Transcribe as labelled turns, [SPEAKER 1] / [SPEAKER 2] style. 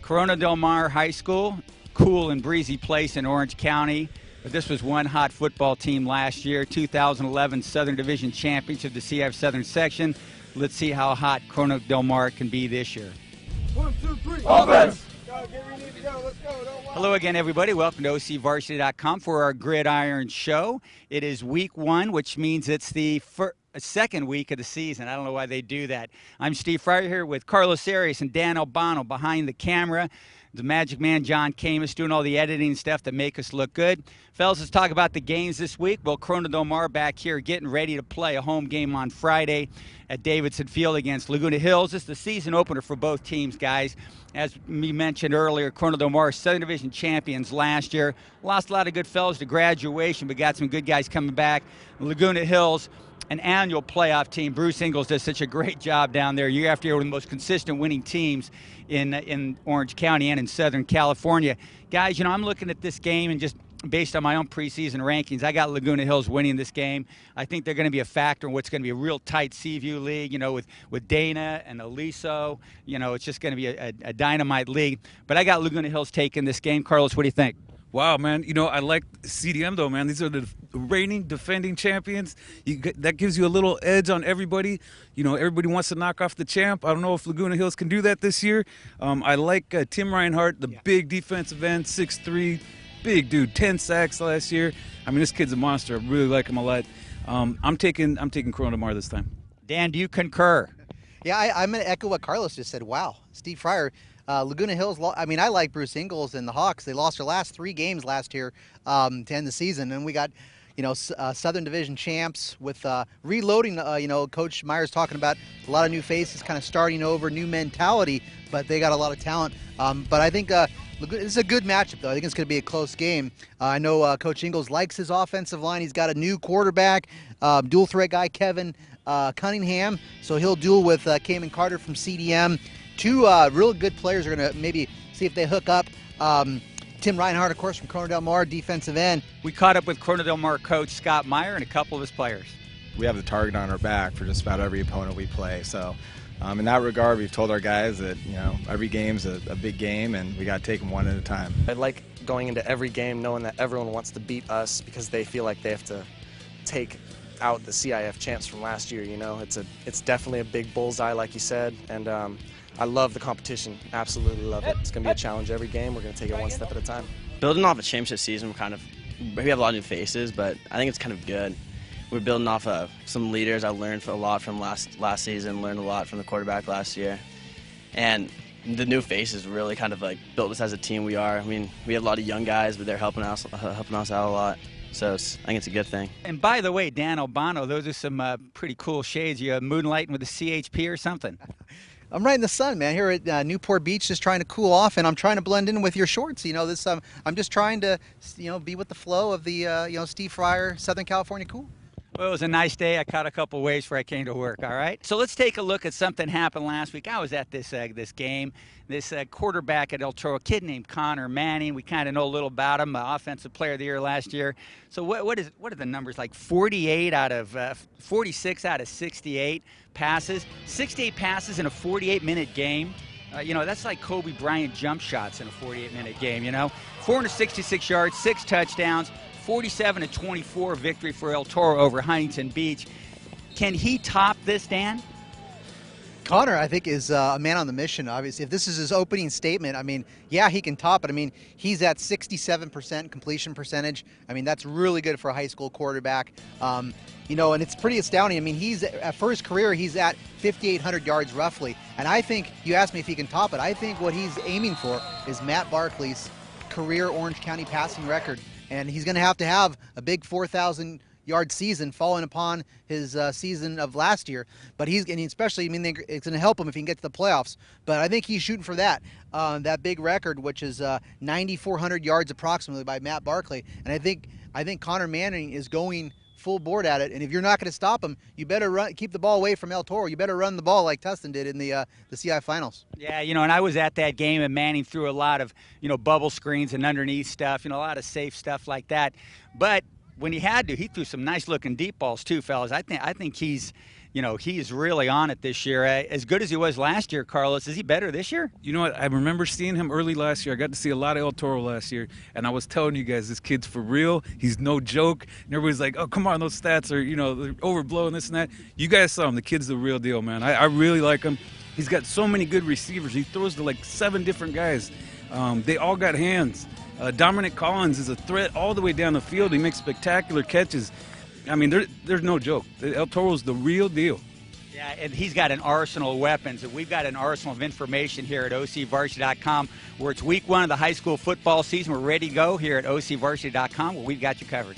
[SPEAKER 1] Corona Del Mar High School, cool and breezy place in Orange County. But this was one hot football team last year, 2011 Southern Division champions of the CIF Southern Section. Let's see how hot Corona Del Mar can be this year.
[SPEAKER 2] 1, 2, 3.
[SPEAKER 3] Offense!
[SPEAKER 1] Hello again, everybody. Welcome to OCVarsity.com for our Gridiron show. It is week 1, which means it's the second week of the season. I don't know why they do that. I'm Steve Fryer here with Carlos Arias and Dan Albano behind the camera. The Magic Man, Jonathan Khamis, doing all the editing stuff to make us look good. Fellas, let's talk about the games this week. Well, Corona Del Mar back here getting ready to play a home game on Friday at Davidson Field against Laguna Hills. This is the season opener for both teams, guys. As we mentioned earlier, Corona Del Mar, Southern Division champions last year. Lost a lot of good fellas to graduation, but got some good guys coming back. Laguna Hills, an annual playoff team. Bruce Ingles does such a great job down there year after year, one of the most consistent winning teams in Orange County and in Southern California. Guys, you know, I'm looking at this game and just based on my own preseason rankings, I got Laguna Hills winning this game. I think they're going to be a factor in what's going to be a real tight Seaview league, you know, with Dana and Aliso. You know, it's just going to be a dynamite league. But I got Laguna Hills taking this game. Carlos, what do you think?
[SPEAKER 3] Wow, man. You know, I like CDM, though, man. These are the reigning, defending champions. That gives you a little edge on everybody. You know, everybody wants to knock off the champ. I don't know if Laguna Hills can do that this year. I like Tim Reinhardt, the big defensive end, 6'3", big dude, 10 sacks last year. I mean, this kid's a monster. I really like him a lot. I'm taking Corona Del Mar this time.
[SPEAKER 1] Dan, do you concur?
[SPEAKER 4] Yeah, I'm going to echo what Carlos just said. Wow, Steve Fryer. Laguna Hills, I mean, I like Bruce Ingles and the Hawks. They lost their last 3 games last year to end the season. And we got, you know, Southern Division champs with reloading. You know, Coach Meyer's talking about a lot of new faces, kind of starting over, new mentality, but they got a lot of talent. But I think it's a good matchup, though. I think it's going to be a close game. I know Coach Ingles likes his offensive line. He's got a new quarterback, dual threat guy, Kevin Cunningham. So he'll duel with Cayman Carter from CDM. 2 real good players are going to maybe see if they hook up. Tim Reinhardt, of course, from Corona Del Mar, defensive end.
[SPEAKER 1] We caught up with Corona Del Mar coach Scott Meyer and a couple of his players.
[SPEAKER 5] We have the target on our back for just about every opponent we play. So in that regard, we've told our guys that, you know, every game's a big game and we got to take them one at a time.
[SPEAKER 6] I like going into every game knowing that everyone wants to beat us because they feel like they have to take out the CIF champs from last year. You know, it's definitely a big bullseye, like you said, and I love the competition. Absolutely love it. It's going to be a challenge every game. We're going to take it one step at a time.
[SPEAKER 7] Building off a championship season, we have a lot of new faces, but I think it's kind of good. We're building off of some leaders. I learned a lot from last season, learned a lot from the quarterback last year. And the new faces really kind of like built us as a team we are. I mean, we have a lot of young guys, but they're helping us out a lot. So I think it's a good thing.
[SPEAKER 1] And by the way, Dan Albano, those are some pretty cool shades. You moonlighting with a CHP or something?
[SPEAKER 4] I'm right in the sun, man, here at Newport Beach, just trying to cool off, and I'm trying to blend in with your shorts. You know, this I'm just trying to, you know, be with the flow of the, you know, Steve Fryer, Southern California cool.
[SPEAKER 1] Well, it was a nice day. I caught a couple waves before I came to work, all right? So let's take a look at something happened last week. I was at this game. This quarterback at El Toro, a kid named Connor Manning. We kind of know a little about him, Offensive Player of the Year last year. So what are the numbers? Like 46 out of 68 passes. 68 passes in a 48-minute game. You know, that's like Kobe Bryant jump shots in a 48-minute game, you know? 466 yards, 6 touchdowns. 47-24 victory for El Toro over Huntington Beach. Can he top this, Dan?
[SPEAKER 4] Connor, I think, is a man on the mission, obviously. If this is his opening statement, I mean, yeah, he can top it. I mean, he's at 67% completion percentage. I mean, that's really good for a high school quarterback. You know, and it's pretty astounding. I mean, for his career, he's at 5,800 yards roughly. And I think, you asked me if he can top it, I think what he's aiming for is Matt Barkley's career Orange County passing record. And he's going to have a big 4,000-yard season following upon his season of last year. But especially, I mean, it's going to help him if he can get to the playoffs. But I think he's shooting for that big record, which is 9,400 yards approximately by Matt Barkley. And I think Connor Manning is going full board at it. And if you're not going to stop him, you better keep the ball away from El Toro. You better run the ball like Tustin did in the CI finals.
[SPEAKER 1] Yeah, you know, and I was at that game, and Manning threw a lot of, you know, bubble screens and underneath stuff, you know, a lot of safe stuff like that. But when he had to, he threw some nice-looking deep balls too, fellas. I think he's he's really on it this year. As good as he was last year, Carlos, is he better this year?
[SPEAKER 3] You know what? I remember seeing him early last year. I got to see a lot of El Toro last year, and I was telling you guys, this kid's for real. He's no joke. And everybody's like, oh, come on, those stats are, they're overblowing this and that. You guys saw him. The kid's the real deal, man. I really like him. He's got so many good receivers. He throws to like 7 different guys. They all got hands. Dominic Collins is a threat all the way down the field. He makes spectacular catches. I mean, there's no joke. El Toro's the real deal.
[SPEAKER 1] Yeah, and he's got an arsenal of weapons, and we've got an arsenal of information here at OCVarsity.com, where it's week 1 of the high school football season. We're ready to go here at OCVarsity.com, where we've got you covered.